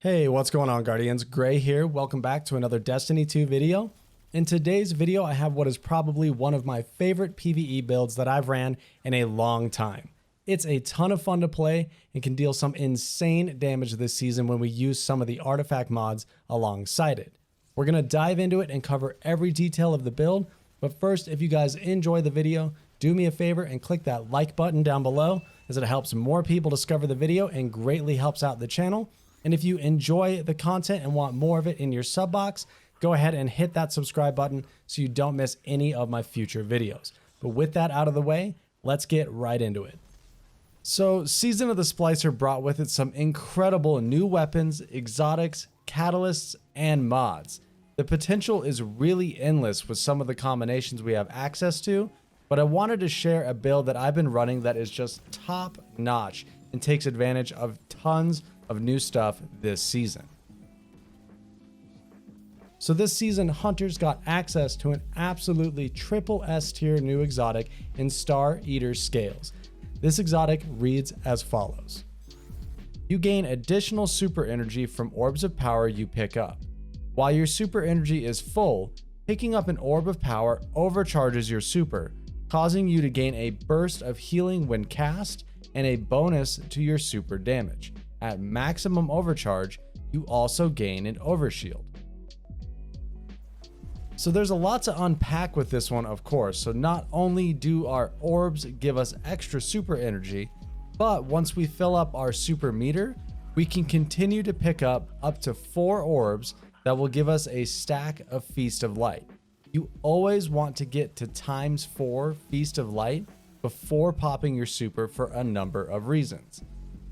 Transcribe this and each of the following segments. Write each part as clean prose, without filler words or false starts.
Hey, what's going on, Guardians? Gray here. Welcome back to another Destiny 2 video. In today's video, I have what is probably one of my favorite PvE builds that I've ran in a long time. It's a ton of fun to play and can deal some insane damage this season when we use some of the artifact mods alongside it. We're going to dive into it and cover every detail of the build, but first, if you guys enjoy the video, do me a favor and click that like button down below, as it helps more people discover the video and greatly helps out the channel. And if you enjoy the content and want more of it in your sub box, go ahead and hit that subscribe button so you don't miss any of my future videos. But with that out of the way, let's get right into it. So, Season of the Splicer brought with it some incredible new weapons, exotics, catalysts, and mods. The potential is really endless with some of the combinations we have access to, but I wanted to share a build that I've been running that is just top notch and takes advantage of tons of new stuff this season. So this season, Hunters got access to an absolutely triple S tier new exotic in Star Eater Scales. This exotic reads as follows. You gain additional super energy from orbs of power you pick up. While your super energy is full, picking up an orb of power overcharges your super, causing you to gain a burst of healing when cast and a bonus to your super damage. At maximum overcharge, you also gain an overshield. So there's a lot to unpack with this one, of course. So not only do our orbs give us extra super energy, but once we fill up our super meter, we can continue to pick up to 4 orbs that will give us a stack of Feast of Light. You always want to get to ×4 Feast of Light before popping your super for a number of reasons.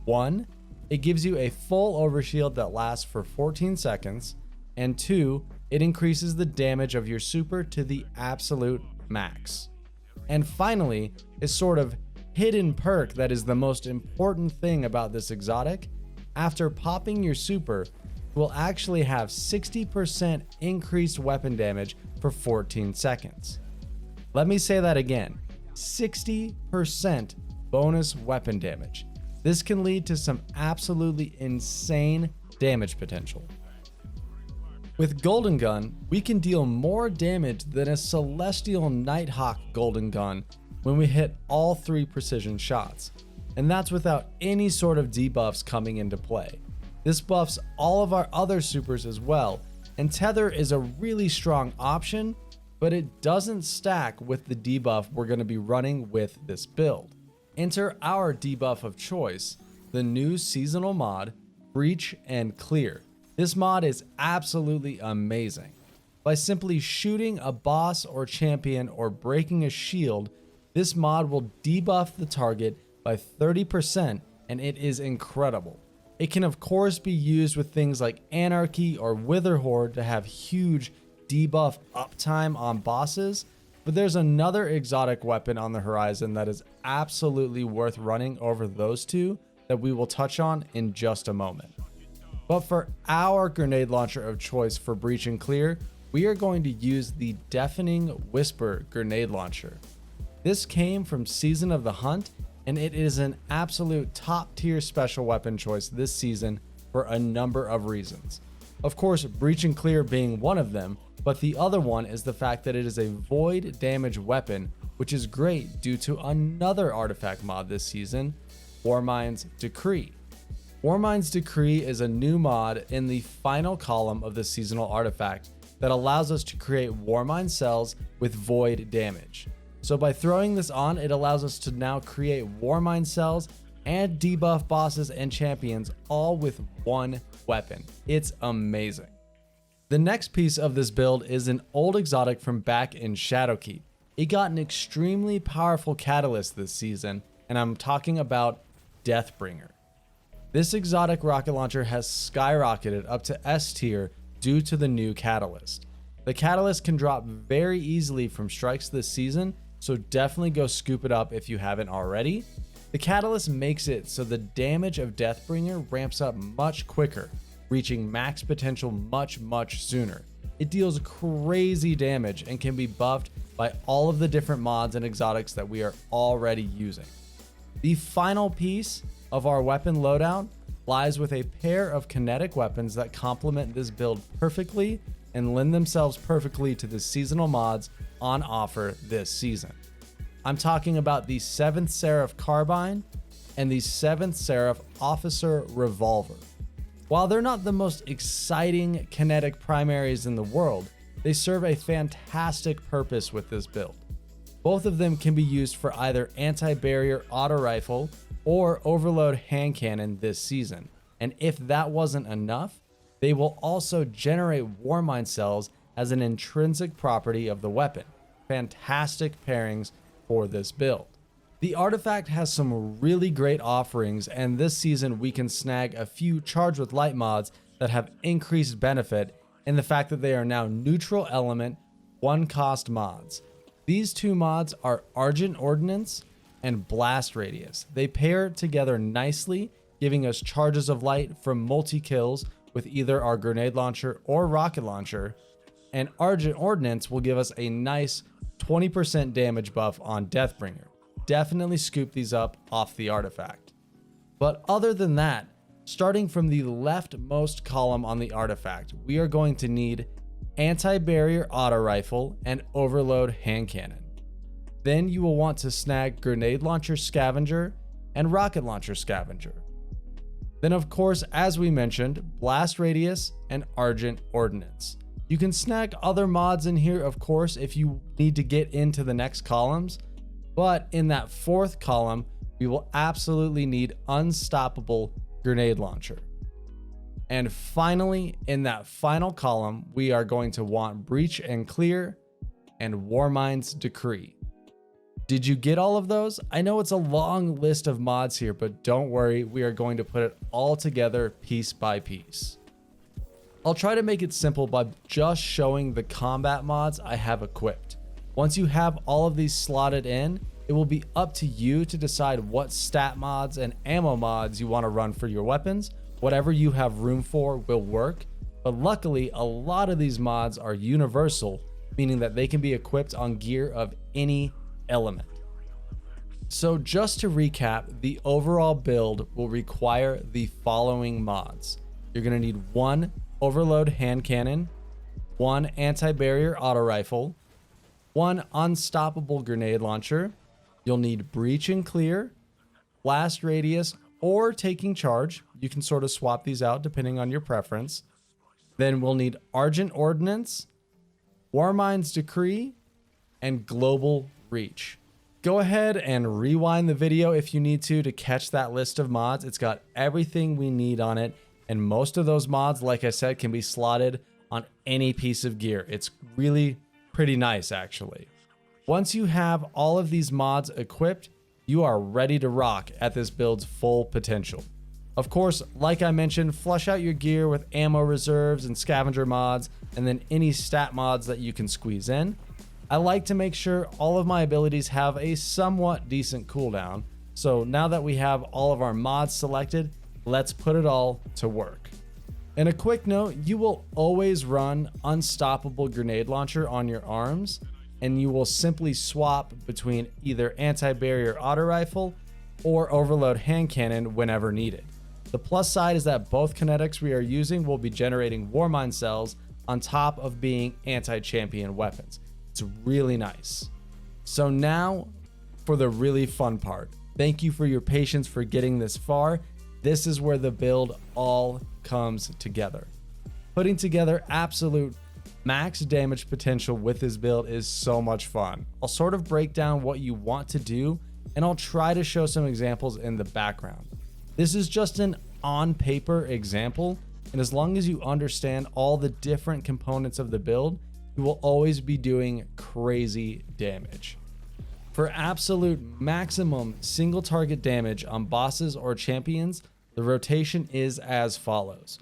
1, it gives you a full overshield that lasts for 14 seconds, and 2, it increases the damage of your super to the absolute max. And finally, a sort of hidden perk that is the most important thing about this exotic, after popping your super, you will actually have 60% increased weapon damage for 14 seconds. Let me say that again, 60% bonus weapon damage. This can lead to some absolutely insane damage potential. With Golden Gun, we can deal more damage than a Celestial Nighthawk Golden Gun when we hit all 3 precision shots, and that's without any sort of debuffs coming into play. This buffs all of our other supers as well, and Tether is a really strong option, but it doesn't stack with the debuff we're going to be running with this build. Enter our debuff of choice, the new seasonal mod, Breach and Clear. This mod is absolutely amazing. By simply shooting a boss or champion or breaking a shield, this mod will debuff the target by 30%, and it is incredible. It can of course be used with things like Anarchy or Witherhoard to have huge debuff uptime on bosses, but there's another exotic weapon on the horizon that is absolutely worth running over those two that we will touch on in just a moment. But for our grenade launcher of choice for Breach and Clear, we are going to use the Deafening Whisper grenade launcher. This came from Season of the Hunt, and it is an absolute top tier special weapon choice this season for a number of reasons. Of course, Breach and Clear being one of them, but the other one is the fact that it is a void damage weapon, which is great due to another artifact mod this season, Warmind's Decree. Warmind's Decree is a new mod in the final column of the seasonal artifact that allows us to create Warmind cells with void damage. So by throwing this on, it allows us to now create Warmind cells and debuff bosses and champions all with one weapon. It's amazing. The next piece of this build is an old exotic from back in Shadowkeep. It got an extremely powerful catalyst this season, and I'm talking about Deathbringer. This exotic rocket launcher has skyrocketed up to S tier due to the new catalyst. The catalyst can drop very easily from strikes this season, so definitely go scoop it up if you haven't already. The catalyst makes it so the damage of Deathbringer ramps up much quicker, reaching max potential much sooner. It deals crazy damage and can be buffed by all of the different mods and exotics that we are already using. The final piece of our weapon loadout lies with a pair of kinetic weapons that complement this build perfectly and lend themselves perfectly to the seasonal mods on offer this season. I'm talking about the 7th Seraph Carbine and the 7th Seraph Officer Revolver. While they're not the most exciting kinetic primaries in the world, they serve a fantastic purpose with this build. Both of them can be used for either anti-barrier auto rifle or overload hand cannon this season, and if that wasn't enough, they will also generate Warmind cells as an intrinsic property of the weapon. Fantastic pairings for this build. The artifact has some really great offerings, and this season we can snag a few Charged with Light mods that have increased benefit in the fact that they are now neutral element, 1-cost mods. These two mods are Argent Ordnance and Blast Radius. They pair together nicely, giving us charges of light from multi-kills with either our grenade launcher or rocket launcher, and Argent Ordnance will give us a nice 20% damage buff on Deathbringer. Definitely scoop these up off the artifact. But other than that, starting from the leftmost column on the artifact, we are going to need anti-barrier auto rifle and overload hand cannon. Then you will want to snag grenade launcher scavenger and rocket launcher scavenger. Then of course, as we mentioned, blast radius and Argent Ordnance. You can snag other mods in here, of course, if you need to get into the next columns, but in that 4th column, we will absolutely need unstoppable grenade launcher. And finally, in that final column, we are going to want breach and clear and Warmind's Decree. Did you get all of those? I know it's a long list of mods here, but don't worry, we are going to put it all together piece by piece. I'll try to make it simple by just showing the combat mods I have equipped. Once you have all of these slotted in, it will be up to you to decide what stat mods and ammo mods you want to run for your weapons. Whatever you have room for will work, but luckily a lot of these mods are universal, meaning that they can be equipped on gear of any element. So just to recap, the overall build will require the following mods. You're going to need 1 overload hand cannon, 1 anti-barrier auto rifle, 1 unstoppable grenade launcher. You'll need breach and clear, blast radius, or taking charge. You can sort of swap these out depending on your preference. Then we'll need Argent Ordnance, Warmind's Decree, and Global Reach. Go ahead and rewind the video if you need to catch that list of mods. It's got everything we need on it, and most of those mods, like I said, can be slotted on any piece of gear. It's really pretty nice, actually. Once you have all of these mods equipped, you are ready to rock at this build's full potential. Of course, like I mentioned, flush out your gear with ammo reserves and scavenger mods, and then any stat mods that you can squeeze in. I like to make sure all of my abilities have a somewhat decent cooldown. So now that we have all of our mods selected, let's put it all to work. And a quick note, you will always run unstoppable grenade launcher on your arms, and you will simply swap between either anti-barrier auto rifle or overload hand cannon whenever needed. The plus side is that both kinetics we are using will be generating Warmind cells on top of being anti-champion weapons. It's really nice. So now for the really fun part. Thank you for your patience for getting this far. This is where the build all comes together. Putting together absolute max damage potential with this build is so much fun. I'll sort of break down what you want to do, and I'll try to show some examples in the background. This is just an on paper example, and as long as you understand all the different components of the build, you will always be doing crazy damage. For absolute maximum single target damage on bosses or champions, the rotation is as follows.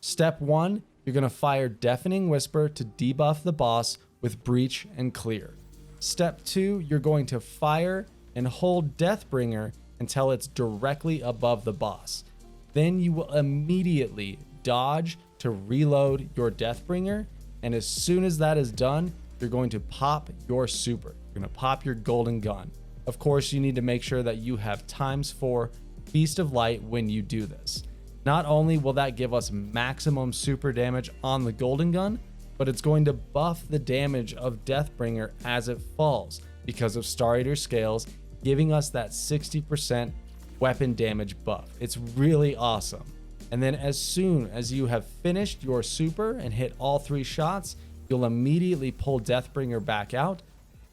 Step 1, you're going to fire Deafening Whisper to debuff the boss with breach and clear. Step 2, you're going to fire and hold Deathbringer until it's directly above the boss. Then you will immediately dodge to reload your Deathbringer, and as soon as that is done, you're going to pop your super. You're going to pop your golden gun. Of course, you need to make sure that you have ×4 Feast of Light when you do this. Not only will that give us maximum super damage on the golden gun, but it's going to buff the damage of Deathbringer as it falls because of Star Eater scales, giving us that 60% weapon damage buff. It's really awesome. And then as soon as you have finished your super and hit all 3 shots, you'll immediately pull Deathbringer back out,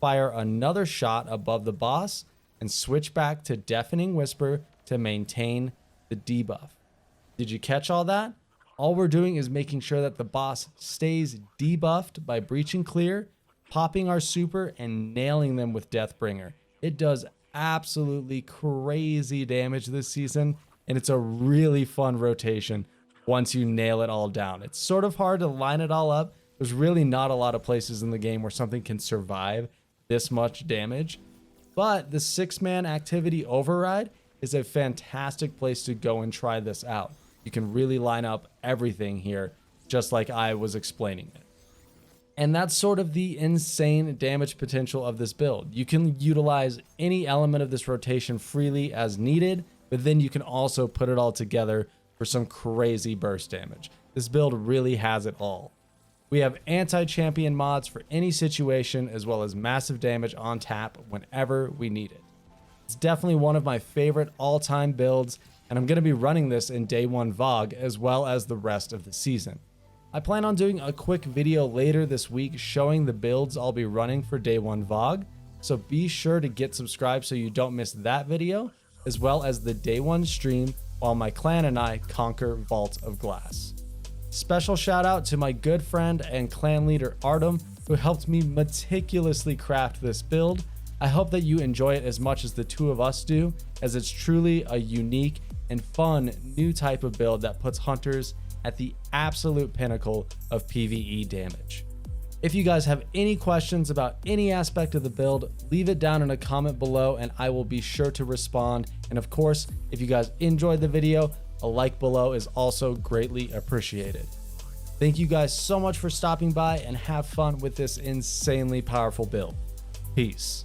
fire another shot above the boss, and switch back to Deafening Whisper to maintain the debuff. Did you catch all that? All we're doing is making sure that the boss stays debuffed by breaching clear, popping our super, and nailing them with Deathbringer. It does absolutely crazy damage this season, and it's a really fun rotation once you nail it all down. It's sort of hard to line it all up. There's really not a lot of places in the game where something can survive this much damage, but the 6-man activity override is a fantastic place to go and try this out. You can really line up everything here, just like I was explaining it. And that's sort of the insane damage potential of this build. You can utilize any element of this rotation freely as needed, but then you can also put it all together for some crazy burst damage. This build really has it all. We have anti-champion mods for any situation, as well as massive damage on tap whenever we need it. It's definitely one of my favorite all-time builds, and I'm going to be running this in Day 1 VOG as well as the rest of the season. I plan on doing a quick video later this week showing the builds I'll be running for Day 1 VOG, so be sure to get subscribed so you don't miss that video, as well as the Day 1 stream while my clan and I conquer Vault of Glass. Special shout out to my good friend and clan leader Artem, who helped me meticulously craft this build. I hope that you enjoy it as much as the two of us do, as it's truly a unique and fun new type of build that puts hunters at the absolute pinnacle of PvE damage. If you guys have any questions about any aspect of the build, leave it down in a comment below and I will be sure to respond. And of course, if you guys enjoyed the video, a like below is also greatly appreciated. Thank you guys so much for stopping by and have fun with this insanely powerful build. Peace.